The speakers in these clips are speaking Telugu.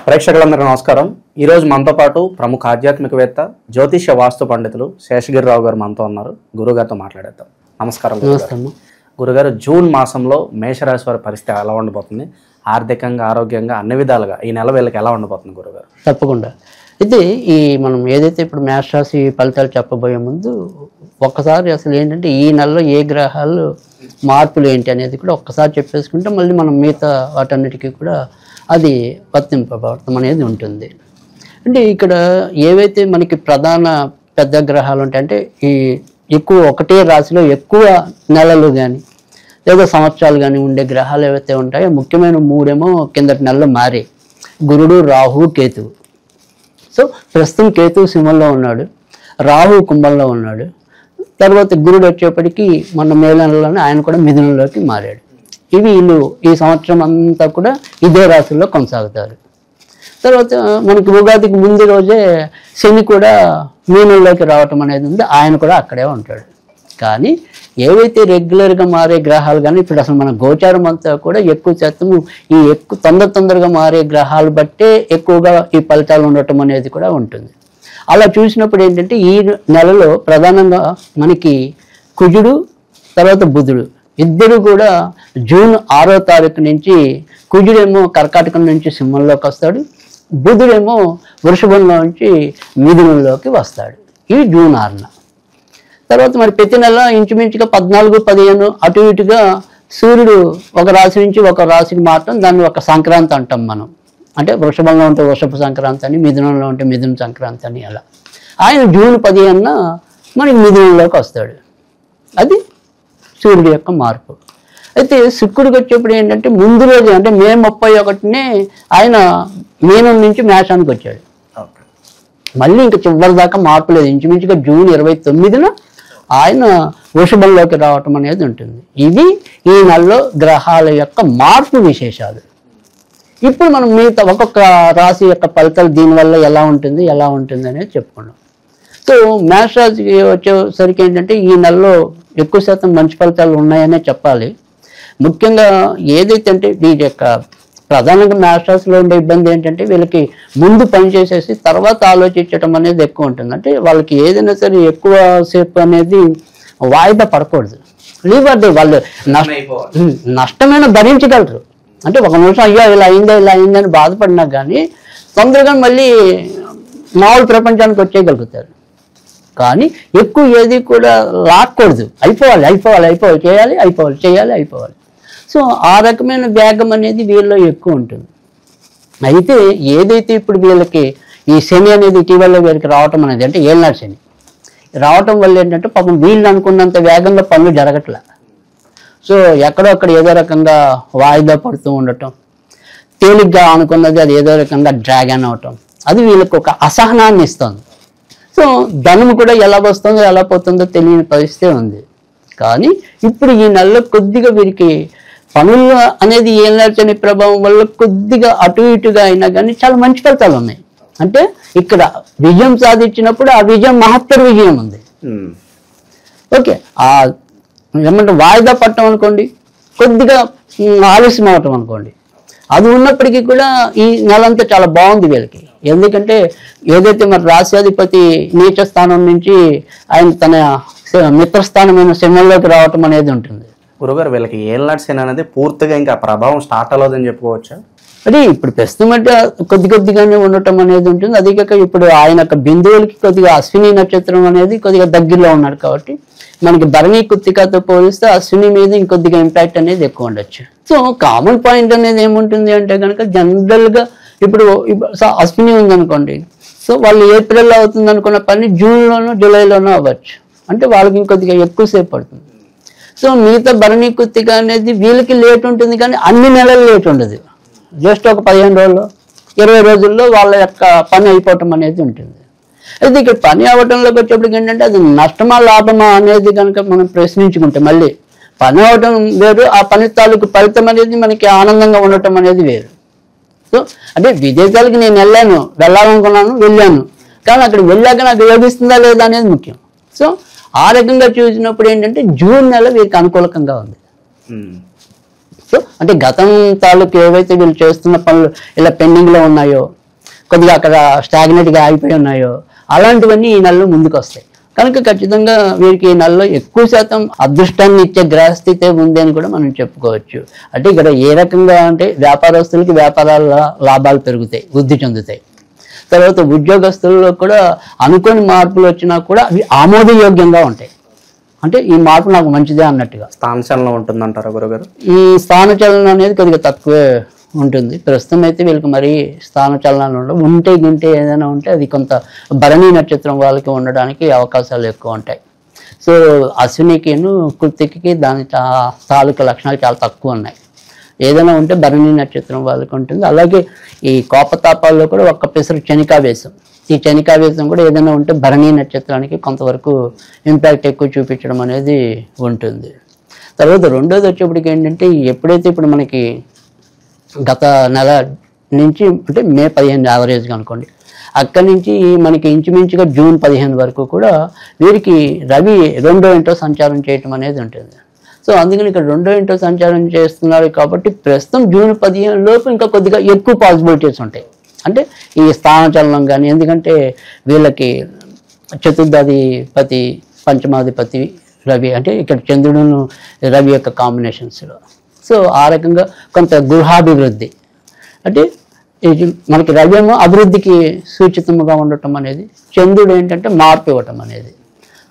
ప్రేక్షకులందరికీ నమస్కారం. ఈరోజు మనతో పాటు ప్రముఖ ఆధ్యాత్మికవేత్త జ్యోతిష వాస్తు పండితులు శేషగిరిరావు గారు మనతో ఉన్నారు. గురుగారితో మాట్లాడేద్దాం. నమస్కారం. గురుగారు, జూన్ మాసంలో మేషరాశి వారి పరిస్థితి ఎలా ఉండబోతుంది? ఆర్థికంగా, ఆరోగ్యంగా, అన్ని విధాలుగా ఈ నెల వీళ్ళకి ఎలా ఉండబోతుంది గురుగారు? తప్పకుండా. అయితే మనం ఏదైతే ఇప్పుడు మేషరాశి ఫలితాలు చెప్పబోయే ముందు ఒక్కసారి అసలు ఏంటంటే ఈ నెలలో ఏ గ్రహాలు మార్పులు ఏంటి అనేది కూడా ఒక్కసారి చెప్పేసుకుంటే మళ్ళీ మనం మిగతా వాటన్నిటికీ కూడా అది వర్తింపబడటం అనేది ఉంటుంది. అంటే ఇక్కడ ఏవైతే మనకి ప్రధాన పెద్ద గ్రహాలు ఉంటాయంటే ఈ ఎక్కువ ఒకటే రాశిలో ఎక్కువ నెలలు కానీ లేదా సంవత్సరాలు కానీ ఉండే గ్రహాలు ఏవైతే ఉంటాయో ముఖ్యమైన మూడేమో కిందటి నెలలో మారే గురుడు, రాహు, కేతువు. సో ప్రస్తుతం కేతువు సింహంలో ఉన్నాడు, రాహు కుంభంలో ఉన్నాడు. తర్వాత గురుడు వచ్చేప్పటికీ మన మే నెలలోనే ఆయన కూడా మిథునంలోకి మారాడు. వీళ్ళు ఈ సంవత్సరం అంతా కూడా ఇదే రాశుల్లో కొనసాగుతారు. తర్వాత మనకి ఉగాదికి ముందు రోజే శని కూడా మీనంలోకి రావటం అనేది ఉంది, ఆయన కూడా అక్కడే ఉంటాడు. కానీ ఏవైతే రెగ్యులర్గా మారే గ్రహాలు కానీ ఇప్పుడు అసలు మన గోచారం అంతా కూడా ఎక్కువ శాతం ఈ తొందరగా మారే గ్రహాలు బట్టే ఎక్కువగా ఈ ఫలితాలు ఉండటం అనేది కూడా ఉంటుంది. అలా చూసినప్పుడు ఏంటంటే ఈ నెలలో ప్రధానంగా మనకి కుజుడు తర్వాత బుధుడు ఇద్దరు కూడా జూన్ 6వ తారీఖు నుంచి కుజుడేమో కర్కాటకం నుంచి సింహంలోకి వస్తాడు, బుధుడేమో వృషభంలో నుంచి మిథునంలోకి వస్తాడు. ఇవి జూన్ 6న. తర్వాత మరి ప్రతి నెల ఇంచుమించుగా 14, 15 అటు ఇటుగా సూర్యుడు ఒక రాశి నుంచి ఒక రాశికి మారటం, దాన్ని ఒక సంక్రాంతి అంటాం మనం. అంటే వృషభంలో ఉంటే వృషభ సంక్రాంతి అని, మిథునంలో ఉంటే మిథున సంక్రాంతి అని. అలా ఆయన జూన్ 15న మనకి మిథునంలోకి వస్తాడు. అది సూర్యుడి యొక్క మార్పు. అయితే శుక్రుడికి వచ్చేప్పుడు ఏంటంటే ముందు రోజు అంటే మే 31నే ఆయన మీనం నుంచి మేషానికి వచ్చాడు. మళ్ళీ ఇంకా చివరి దాకా మార్పు లేదు. ఇంచుమించుగా జూన్ 29న ఆయన వృషభంలోకి రావటం అనేది ఉంటుంది. ఇది ఈ నెలలో గ్రహాల యొక్క మార్పు విశేషాలు. ఇప్పుడు మనం మిగతా ఒక్కొక్క రాశి యొక్క ఫలితాలు దీనివల్ల ఎలా ఉంటుంది అనేది చెప్పుకున్నాం. సో మేషరాశికి వచ్చేసరికి ఏంటంటే ఈ నెలలో ఎక్కువ శాతం మంచి ఫలితాలు ఉన్నాయనే చెప్పాలి. ముఖ్యంగా ఏదైతే అంటే వీటి యొక్క ప్రధానంగా మేషరాశిలో ఉండే ఇబ్బంది ఏంటంటే వీళ్ళకి ముందు పని చేసేసి తర్వాత ఆలోచించడం అనేది ఎక్కువ ఉంటుంది. అంటే వాళ్ళకి ఏదైనా సరే ఎక్కువ సేపు అనేది వాయిదా పడకూడదు. లేకపోతే వాళ్ళు నష్టమైన భరించగలరు. అంటే ఒక నిమిషం అయ్యో ఇలా అయిందని బాధపడినా కానీ తొందరగా మళ్ళీ మామూలు ప్రపంచానికి వచ్చేయగలుగుతారు. కానీ ఎక్కువ ఏది కూడా లాక్కూడదు. అయిపోవాలి, చేయాలి. సో ఆ రకమైన వేగం అనేది వీళ్ళలో ఎక్కువ ఉంటుంది. అయితే ఏదైతే ఇప్పుడు వీళ్ళకి ఈ శని అనేది ఇటీవల వీళ్ళకి రావటం అనేది అంటే ఏళ్ళనాడు శని రావటం వల్ల ఏంటంటే పాపం వీళ్ళు అనుకున్నంత వేగంగా పనులు జరగట్లే. సో ఎక్కడో ఏదో రకంగా వాయిదా పడుతూ ఉండటం, తేలిగ్గా అనుకున్నది అది ఏదో రకంగా డ్రాగన్ అవటం, అది వీళ్ళకి ఒక అసహనాన్ని ఇస్తుంది. సో ధనము కూడా ఎలా వస్తుందో ఎలా పోతుందో తెలియని పరిస్థితి ఉంది. కానీ ఇప్పుడు ఈ నెలలో కొద్దిగా వీరికి పనులు అనేది ఏళ్ళని ప్రభావం వల్ల కొద్దిగా అటు ఇటుగా అయినా కానీ చాలా మంచి ఫలితాలు ఉన్నాయి. అంటే ఇక్కడ విజయం సాధించినప్పుడు ఆ విజయం మహత్తర విజయం ఉంది. ఓకే, ఆ ఏమంటే వాయిదా పట్టడం అనుకోండి, కొద్దిగా ఆలస్యం అవటం అనుకోండి, అది ఉన్నప్పటికీ కూడా ఈ నెలంతా చాలా బాగుంది వీళ్ళకి. ఎందుకంటే ఏదైతే మరి రాశ్యాధిపతి నీచ స్థానం నుంచి ఆయన తన మిత్రస్థానమైన సింహంలోకి రావటం అనేది ఉంటుంది. గురుగారు, వీళ్ళకి ఏళ్ళనాటి శని అనేది పూర్తిగా ఇంకా ప్రభావం స్టార్ట్ అవ్వదని చెప్పుకోవచ్చా? అది ఇప్పుడు ప్రస్తుతం అంటే కొద్దిగానే ఉండటం అనేది ఉంటుంది. అదే కాక ఇప్పుడు ఆయన యొక్క బిందువులకి కొద్దిగా అశ్విని నక్షత్రం అనేది కొద్దిగా దగ్గరలో ఉన్నాడు కాబట్టి మనకి భరణి కృత్తికతో పోలిస్తే అశ్విని మీద ఇంకొద్దిగా ఇంపాక్ట్ అనేది ఎక్కువ ఉండొచ్చు. సో కామన్ పాయింట్ అనేది ఏముంటుంది అంటే కనుక జనరల్గా ఇప్పుడు అశ్విని ఉందనుకోండి, సో వాళ్ళు ఏప్రిల్లో అవుతుంది అనుకున్న పని జూన్లోనో జూలైలోనో అవ్వచ్చు. అంటే వాళ్ళకి ఇంకొద్దిగా ఎక్కువసేపు పడుతుంది. సో మిగతా భరణి కృత్తిక అనేది వీళ్ళకి లేట్ ఉంటుంది, కానీ అన్ని నెలలు లేట్ ఉండదు. జస్ట్ ఒక 15 రోజుల్లో 20 రోజుల్లో వాళ్ళ యొక్క పని అయిపోవటం అనేది ఉంటుంది. అయితే ఇక్కడ పని అవ్వటంలోకి వచ్చేప్పటికి ఏంటంటే అది నష్టమా లాభమా అనేది కనుక మనం ప్రశ్నించుకుంటే మళ్ళీ పని అవ్వటం వేరు, ఆ పని తాలూకు ఫలితం అనేది మనకి ఆనందంగా ఉండటం అనేది వేరు. సో అంటే విదేశాలకు నేను వెళ్ళాను, కానీ అక్కడ వెళ్ళాక నాకు యోగిస్తుందా లేదా అనేది ముఖ్యం. సో ఆ రకంగా చూసినప్పుడు ఏంటంటే జూన్ నెల వీరికి అనుకూలకంగా ఉంది. సో అంటే గతం తాలూకు ఏవైతే వీళ్ళు చేస్తున్న పనులు ఇలా పెండింగ్లో ఉన్నాయో కొద్దిగా అక్కడ స్టాగ్నెట్గా ఆగిపోయి ఉన్నాయో అలాంటివన్నీ ఈ నెలలో ముందుకు వస్తాయి. కనుక ఖచ్చితంగా వీరికి ఈ నెలలో ఎక్కువ శాతం అదృష్టాన్ని ఇచ్చే గ్రహస్థితే ఉంది అని కూడా మనం చెప్పుకోవచ్చు. అంటే ఇక్కడ ఏ రకంగా అంటే వ్యాపారస్తులకి వ్యాపారాల లాభాలు పెరుగుతాయి, వృద్ధి చెందుతాయి. తర్వాత ఉద్యోగస్తుల్లో కూడా అనుకోని మార్పులు వచ్చినా కూడా అవి ఆమోదయోగ్యంగా ఉంటాయి. అంటే ఈ మార్పు నాకు మంచిదే అన్నట్టుగా. స్థానచలనం ఉంటుందంటారా గురుగారు? ఈ స్థానచలనం అనేది కొద్దిగా తక్కువే ఉంటుంది. ప్రస్తుతం అయితే వీళ్ళకి మరీ స్థానచలనాలు ఉండవు. ఉంటే గింటే ఏదైనా ఉంటే అది కొంత భరణి నక్షత్రం వాళ్ళకి ఉండడానికి అవకాశాలు ఎక్కువ ఉంటాయి. సో అశ్వినికిను కృత్తికి దాని తాలూకా లక్షణాలు చాలా తక్కువ ఉన్నాయి. ఏదైనా ఉంటే భరణి నక్షత్రం వాళ్ళకి ఉంటుంది. అలాగే ఈ కోపతాపాల్లో కూడా ఒక్క పెసరు శనికావేశం, ఈ శనికావేశం కూడా ఏదైనా ఉంటే భరణి నక్షత్రానికి కొంతవరకు ఇంపాక్ట్ ఎక్కువ చూపించడం అనేది ఉంటుంది. తర్వాత రెండోది వచ్చేప్పటికి ఏంటంటే ఎప్పుడైతే ఇప్పుడు మనకి గత నెల నుంచి అంటే మే 15 యావరేజ్గా అనుకోండి, అక్కడి నుంచి మనకి ఇంచుమించుగా జూన్ 15 వరకు కూడా వీరికి రవి 2వ ఇంట్లో సంచారం చేయటం అనేది ఉంటుంది. సో అందుకని ఇక్కడ 2వ ఇంట్లో సంచారం చేస్తున్నారు కాబట్టి ప్రస్తుతం జూన్ 15 లోపు ఇంకా కొద్దిగా ఎక్కువ పాసిబిలిటీస్ ఉంటాయి. అంటే ఈ స్థానచలనం కానీ, ఎందుకంటే వీళ్ళకి చతుర్థాధిపతి పంచమాధిపతి రవి, అంటే ఇక్కడ చంద్రుడును రవి యొక్క కాంబినేషన్స్లో. సో ఆ రకంగా కొంత గృహాభివృద్ధి, అంటే మనకి రవి ఏమో అభివృద్ధికి సూచితముగా ఉండటం అనేది, చంద్రుడు ఏంటంటే మార్పు ఇవ్వటం అనేది.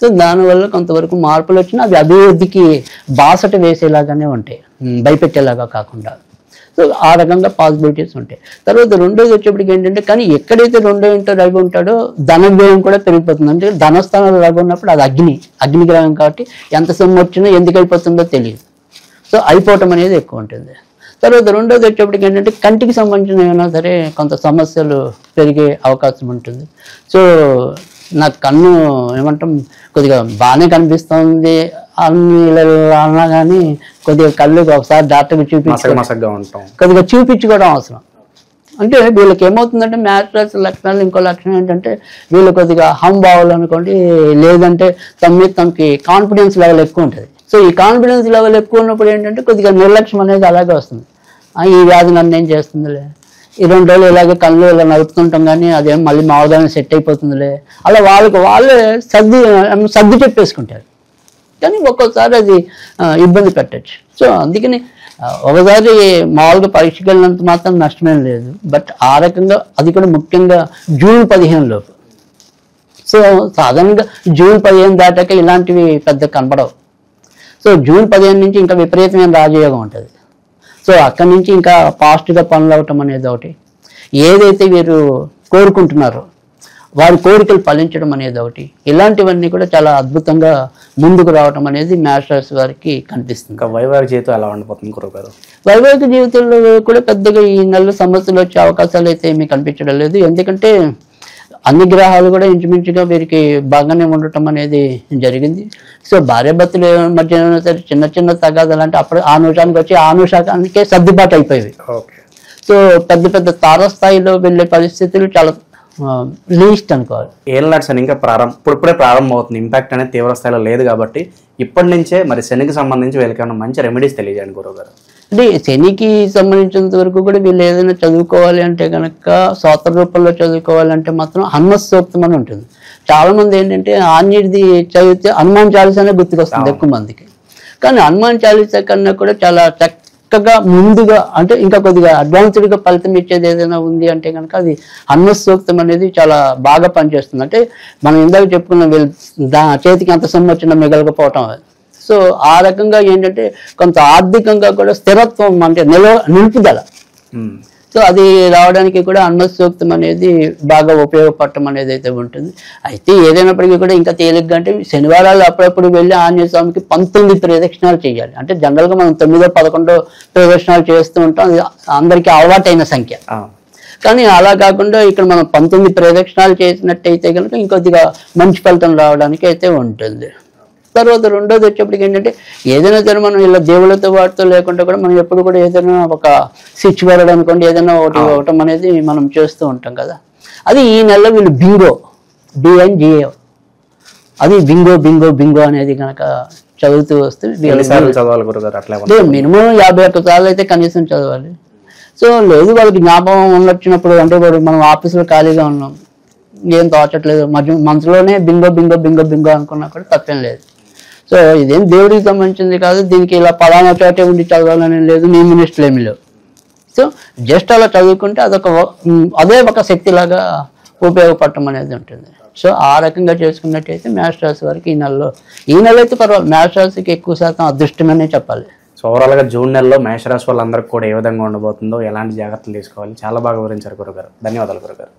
సో దానివల్ల కొంతవరకు మార్పులు వచ్చినా అవి అభివృద్ధికి బాసట వేసేలాగానే ఉంటాయి, భయపెట్టేలాగా కాకుండా. సో ఆ రకంగా పాసిబిలిటీస్ ఉంటాయి. తర్వాత రెండోది వచ్చేప్పటికి ఏంటంటే కానీ ఎక్కడైతే 2వ ఇంట్లో రవి ఉంటాడో ధన వ్యయం కూడా పెరిగిపోతుంది. అంటే ధనస్థానంలో రవి ఉన్నప్పుడు అది అగ్నిగ్రహం కాబట్టి ఎంత సొమ్ము వచ్చినా ఎందుకు అయిపోతుందో తెలియదు. సో అయిపోవటం అనేది ఎక్కువ ఉంటుంది. తర్వాత రెండోది వచ్చేప్పటికి ఏంటంటే కంటికి సంబంధించిన ఏమైనా సరే కొంత సమస్యలు పెరిగే అవకాశం ఉంటుంది. సో నాకు కన్ను ఏమంటాం కొద్దిగా బాగానే కనిపిస్తుంది అన్నా కానీ కొద్దిగా కళ్ళు ఒకసారి డాక్టర్కి కొద్దిగా చూపించుకోవడం అవసరం. అంటే వీళ్ళకి ఏమవుతుందంటే మ్యాథ్స్ రాసి లక్షణాలు ఇంకో లక్షణం ఏంటంటే వీళ్ళు కొద్దిగా హమ్ బావాలి అనుకోండి, లేదంటే తమకి కాన్ఫిడెన్స్ లెవెల్ ఎక్కువ ఉంటుంది. సో ఈ కాన్ఫిడెన్స్ లెవెల్ ఎక్కువ ఉన్నప్పుడు ఏంటంటే కొద్దిగా నిర్లక్ష్యం అనేది అలాగే వస్తుంది. ఈ వ్యాధి నన్ను ఏం చేస్తుందిలే, ఈ 2 రోజులు ఇలాగే కళ్ళు ఇలా నడుపుతుంటాం కానీ అదేం మళ్ళీ మామూలుగానే సెట్ అయిపోతుందిలే, అలా వాళ్ళే సర్ది చెప్పేసుకుంటారు. కానీ ఒక్కోసారి అది ఇబ్బంది పెట్టచ్చు. సో అందుకని ఒకసారి మామూలుగా పరీక్షకి వెళ్ళినంత మాత్రం నష్టమేం లేదు. బట్ ఆ రకంగా అది కూడా ముఖ్యంగా జూన్ 15 లోపు. సో సాధారణంగా జూన్ 15 దాటాక ఇలాంటివి పెద్ద కనపడవు. సో జూన్ 15 నుంచి ఇంకా విపరీతమైన రాజయోగం ఉంటుంది. సో అక్కడి నుంచి ఇంకా ఫాస్ట్గా పనులు అవటం అనేది ఒకటి, ఏదైతే వీరు కోరుకుంటున్నారో వారి కోరికలు ఫలించడం అనేది ఒకటి, ఇలాంటివన్నీ కూడా చాలా అద్భుతంగా ముందుకు రావటం అనేది మేష రాశి వారికి కనిపిస్తుంది. ఇంకా వైవాహిక జీవితం ఎలా ఉండిపోతుంది గురుగారు? వైవాహిక జీవితంలో కూడా పెద్దగా ఈ నెల సమస్యలు వచ్చే అవకాశాలు అయితే ఏమీ కనిపించడం లేదు. ఎందుకంటే అన్ని గ్రహాలు కూడా ఇంచుమించుగా వీరికి బాగానే ఉండటం అనేది జరిగింది. సో భార్యాభర్తలు మధ్య సరే చిన్న చిన్న తగాదాలు అంటే అప్పుడు ఆ నిమిషానికి వచ్చి ఆ నిమిషానికే సర్దుబాటు అయిపోయేవి. సో పెద్ద పెద్ద తారస్థాయిలో వెళ్ళే పరిస్థితులు చాలా లీస్ట్ అనుకోవాలి. ఏళ్ళనాటి శని ఇంకా ఇప్పుడే ప్రారంభం అవుతుంది, ఇంపాక్ట్ అనేది తీవ్ర స్థాయిలో లేదు కాబట్టి ఇప్పటి నుంచే మరి శనికి సంబంధించి వీళ్ళకైనా మంచి రెమెడీస్ తెలియజేయండి గురువు గారు. అంటే శనికి సంబంధించినంత వరకు కూడా వీళ్ళు ఏదైనా చదువుకోవాలి అంటే కనుక స్తోత్ర రూపంలో చదువుకోవాలంటే మాత్రం హనుమత్ సూక్తం అని ఉంటుంది. చాలా మంది ఏంటంటే ఆంజనేయుడిది చదివితే హనుమాన్ చాలీసానే గుర్తుకొస్తుంది ఎక్కువ మందికి. కానీ హనుమాన్ చాలీసా కన్నా కూడా చాలా చక్కగా ముందుగా అంటే ఇంకా కొద్దిగా అడ్వాన్స్డ్గా ఫలితం ఇచ్చేది ఏదైనా ఉంది అంటే కనుక అది హనుమత్ సూక్తం అనేది చాలా బాగా పనిచేస్తుంది. అంటే మనం ఇందాక చెప్పుకున్న వీళ్ళు చేతికి అంత సొమ్ము వచ్చినా మిగలకపోవటం. సో ఆ రకంగా ఏంటంటే కొంత ఆర్థికంగా కూడా స్థిరత్వం అంటే నిలుపుదల, సో అది రావడానికి కూడా హనుమత్ సూక్తం అనేది బాగా ఉపయోగపడటం అనేది అయితే ఉంటుంది. అయితే ఏదైనప్పటికీ కూడా ఇంకా తేలిగ్గా అంటే శనివారాలు అప్పుడప్పుడు వెళ్ళి ఆంజనేయ స్వామికి 19 ప్రదక్షిణాలు చేయాలి. అంటే జనరల్గా మనం 9, 11 ప్రదక్షిణాలు చేస్తూ ఉంటాం, అందరికీ అలవాటైన సంఖ్య. కానీ అలా కాకుండా ఇక్కడ మనం 19 ప్రదక్షిణాలు చేసినట్టయితే కనుక ఇంకొద్దిగా మంచి ఫలితం రావడానికి అయితే ఉంటుంది. తర్వాత రెండోది వచ్చేప్పటికి ఏంటంటే ఏదైనా సరే మనం ఇలా దేవుళ్ళతో వాటితో లేకుండా కూడా మనం ఎప్పుడు కూడా ఏదైనా ఒక స్విచ్ పడడం అనుకోండి, ఏదైనా ఒకటి ఇవ్వటం అనేది మనం చేస్తూ ఉంటాం కదా. అది ఈ నెలలో వీళ్ళు బింగో BNGO అది బింగో అనేది కనుక చదువుతూ వస్తే మినిమం 51 సార్లు అయితే కనీసం చదవాలి. సో లేదు వాళ్ళకి జ్ఞాపకం ఉన్నప్పుడు అంటే ఇప్పుడు మనం ఆఫీసులో ఖాళీగా ఉన్నాం, ఏం తోచట్లేదు, మనసులోనే బింగో బింగో బింగో బింగో అనుకున్నా కూడా తప్పేం లేదు. సో ఇదేం దేవుడికి సంబంధించింది కాదు, దీనికి ఇలా పలానా చోటే ఉండి చదవాలని లేదు, నియమనిష్టలు ఏమి లేవు. సో జస్ట్ అలా చదువుకుంటే అదే ఒక శక్తిలాగా ఉపయోగపడటం అనేది ఉంటుంది. సో ఆ రకంగా చేసుకున్నట్టయితే మేష రాశి వారికి ఈ నెల అయితే పర్వాలేదు, మేష రాశికి ఎక్కువ శాతం అదృష్టమనే చెప్పాలి. సో ఓవరాల్గా జూన్ నెలలో మేషరాశి వాళ్ళందరికీ కూడా ఏ విధంగా ఉండబోతుందో, ఎలాంటి జాగ్రత్తలు తీసుకోవాలి, చాలా బాగా వివరించారు గురుగారు. ధన్యవాదాలు గురుగారు.